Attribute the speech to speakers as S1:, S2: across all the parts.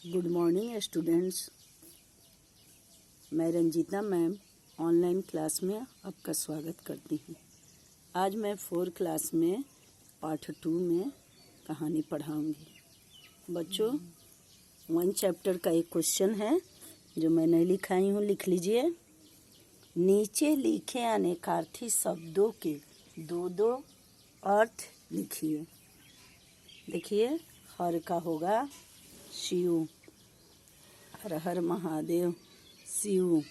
S1: Good morning students. मैं Ranjita ma'am online class में आपका स्वागत करती हूँ। आज मैं 4 क्लास में पार्ट 2 में कहानी पढ़ाऊँगी। बच्चों 1 चैप्टर का एक क्वेश्चन है जो मैं नहीं लिखाई हूँ, लिख लीजिए। नीचे लिखे अनेकार्थी शब्दों के 2-2 अर्थ लिखिए। देखिए, हर का होगा शिव, हर हर महादेव शिव,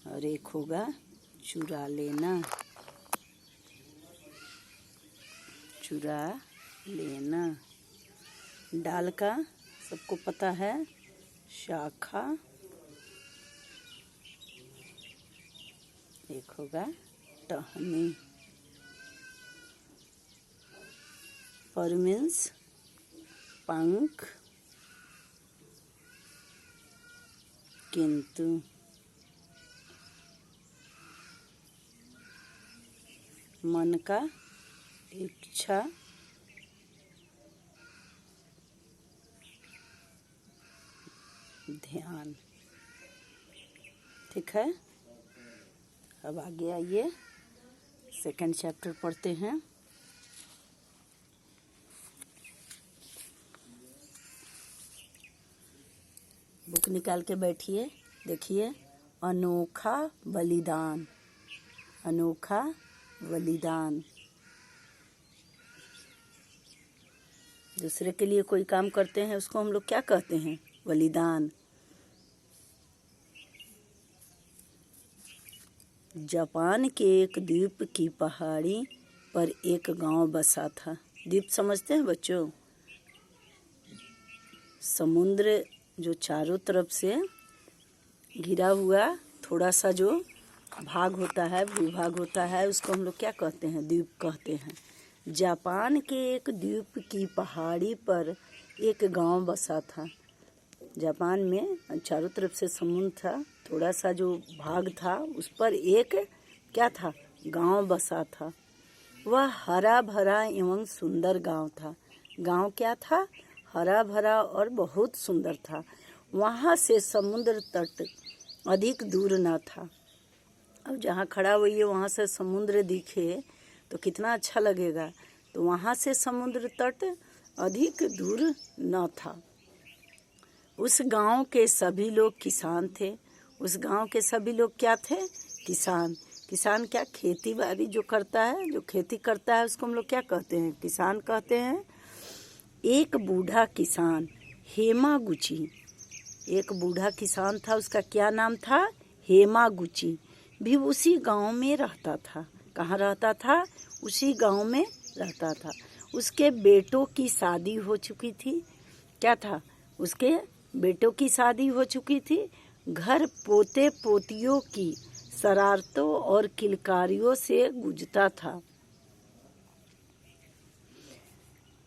S1: और एक होगा चुरा लेना, चुरा लेना। डाल का सबको पता है शाखा, एक होगा टहनी। पर मीन्स पंख, किंतु। मन का इच्छा, ध्यान। ठीक है, अब आगे आइए, 2nd चैप्टर पढ़ते हैं। बुक निकाल के बैठिए। देखिए, अनोखा बलिदान, अनोखा बलिदान। दूसरे के लिए कोई काम करते हैं उसको हम लोग क्या कहते हैं? बलिदान। जापान के एक द्वीप की पहाड़ी पर एक गांव बसा था। द्वीप समझते हैं बच्चों? समुद्र जो चारों तरफ से घिरा हुआ थोड़ा सा जो भाग होता है, भूभाग होता है, उसको हम लोग क्या कहते हैं? द्वीप कहते हैं। जापान के एक द्वीप की पहाड़ी पर एक गांव बसा था। जापान में चारों तरफ से समुद्र था, थोड़ा सा जो भाग था उस पर एक क्या था? गांव बसा था। वह हरा भरा एवं सुंदर गांव था। गांव क्या था? हरा भरा और बहुत सुंदर था। वहाँ से समुद्र तट अधिक दूर न था। अब जहाँ खड़ा हुई है वहाँ से समुद्र दिखे तो कितना अच्छा लगेगा। तो वहाँ से समुद्र तट अधिक दूर न था। उस गांव के सभी लोग किसान थे। उस गांव के सभी लोग क्या थे? किसान। किसान क्या? खेती बाड़ी जो करता है, जो खेती करता है उसको हम लोग क्या कहते हैं? किसान कहते हैं। एक बूढ़ा किसान हेमागुची, एक बूढ़ा किसान था, उसका क्या नाम था? हेमागुची, भी उसी गांव में रहता था। कहाँ रहता था? उसी गांव में रहता था। उसके बेटों की शादी हो चुकी थी। क्या था? उसके बेटों की शादी हो चुकी थी। घर पोते पोतियों की शरारतों और किलकारियों से गुजरता था।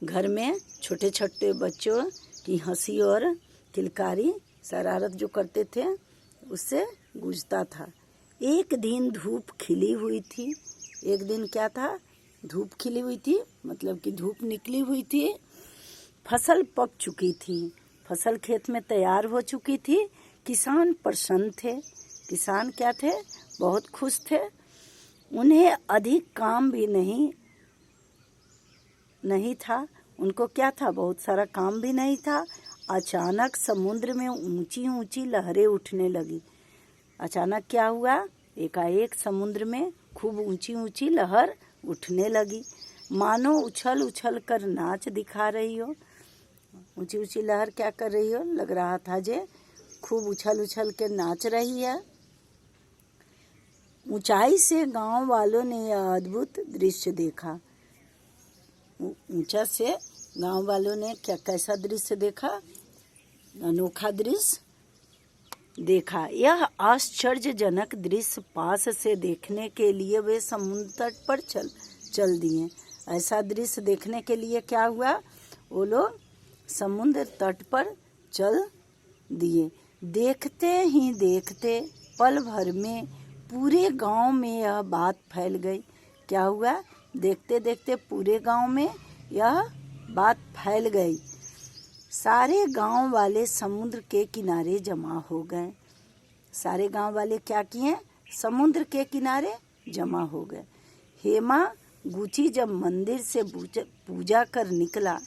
S1: घर में छोटे छोटे बच्चों की हंसी और किलकारी शरारत जो करते थे उससे गुजरता था। एक दिन धूप खिली हुई थी। एक दिन क्या था? धूप खिली हुई थी, मतलब कि धूप निकली हुई थी। फसल पक चुकी थी, फसल खेत में तैयार हो चुकी थी। किसान प्रसन्न थे। किसान क्या थे? बहुत खुश थे। उन्हें अधिक काम भी नहीं था। उनको क्या था? बहुत सारा काम भी नहीं था। अचानक समुद्र में ऊंची ऊंची लहरें उठने लगी। अचानक क्या हुआ? एकाएक समुद्र में खूब ऊंची ऊंची लहर उठने लगी, मानो उछल उछल कर नाच दिखा रही हो। ऊंची ऊंची लहर क्या कर रही हो? लग रहा था जे खूब उछल उछल के नाच रही है। ऊंचाई से गांव वालों ने यह अद्भुत दृश्य देखा। ऊंचा से गांव वालों ने क्या कैसा दृश्य देखा? अनोखा दृश्य देखा। यह आश्चर्यजनक दृश्य पास से देखने के लिए वे समुद्र तट पर चल दिए। ऐसा दृश्य देखने के लिए क्या हुआ? वो लोग समुद्र तट पर चल दिए। देखते ही देखते पल भर में पूरे गांव में यह बात फैल गई। क्या हुआ? देखते देखते पूरे गांव में यह बात फैल गई। सारे गांव वाले समुद्र के किनारे जमा हो गए। सारे गांव वाले क्या किए? समुद्र के किनारे जमा हो गए। हेमागुची जब मंदिर से पूजा कर निकला,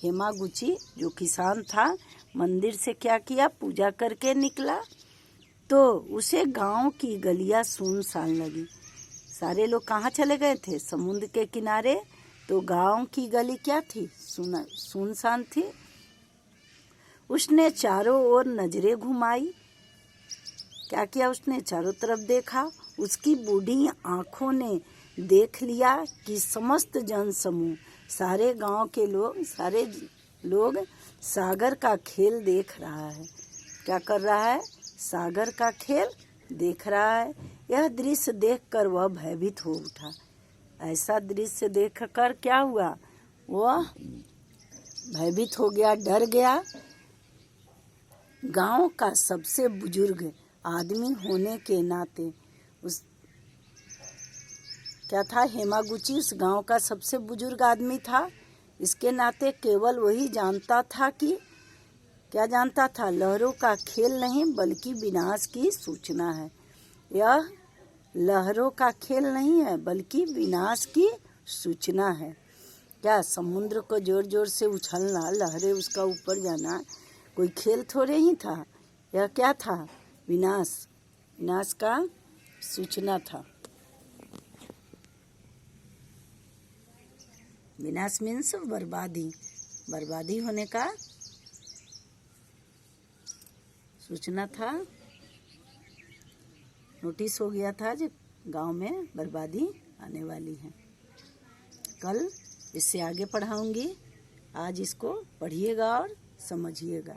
S1: हेमागुची जो किसान था मंदिर से क्या किया? पूजा करके निकला, तो उसे गांव की गलियां सुनसान लगी। सारे लोग कहाँ चले गए थे? समुद्र के किनारे। तो गांव की गली क्या थी? सुनसान थी। उसने चारों ओर नजरें घुमाई। क्या किया उसने? चारों तरफ देखा। उसकी बूढ़ी आंखों ने देख लिया कि समस्त जन समूह, सारे गांव के लोग, सारे लोग सागर का खेल देख रहा है। क्या कर रहा है? सागर का खेल देख रहा है। यह दृश्य देखकर वह भयभीत हो उठा। ऐसा दृश्य देखकर क्या हुआ? वह भयभीत हो गया, डर गया। गांव का सबसे बुजुर्ग आदमी होने के नाते उस क्या था? हेमागुची उस गांव का सबसे बुजुर्ग आदमी था। इसके नाते केवल वही जानता था कि क्या जानता था? लहरों का खेल नहीं बल्कि विनाश की सूचना है। यह लहरों का खेल नहीं है बल्कि विनाश की सूचना है। क्या समुद्र को जोर जोर से उछलना, लहरें उसका ऊपर जाना कोई खेल थोड़े ही था। यह क्या था? विनाश का सूचना था। विनाश मीन्स बर्बादी होने का सूचना था। नोटिस हो गया था कि गांव में बर्बादी आने वाली है। कल इससे आगे पढ़ाऊंगी। आज इसको पढ़िएगा और समझिएगा।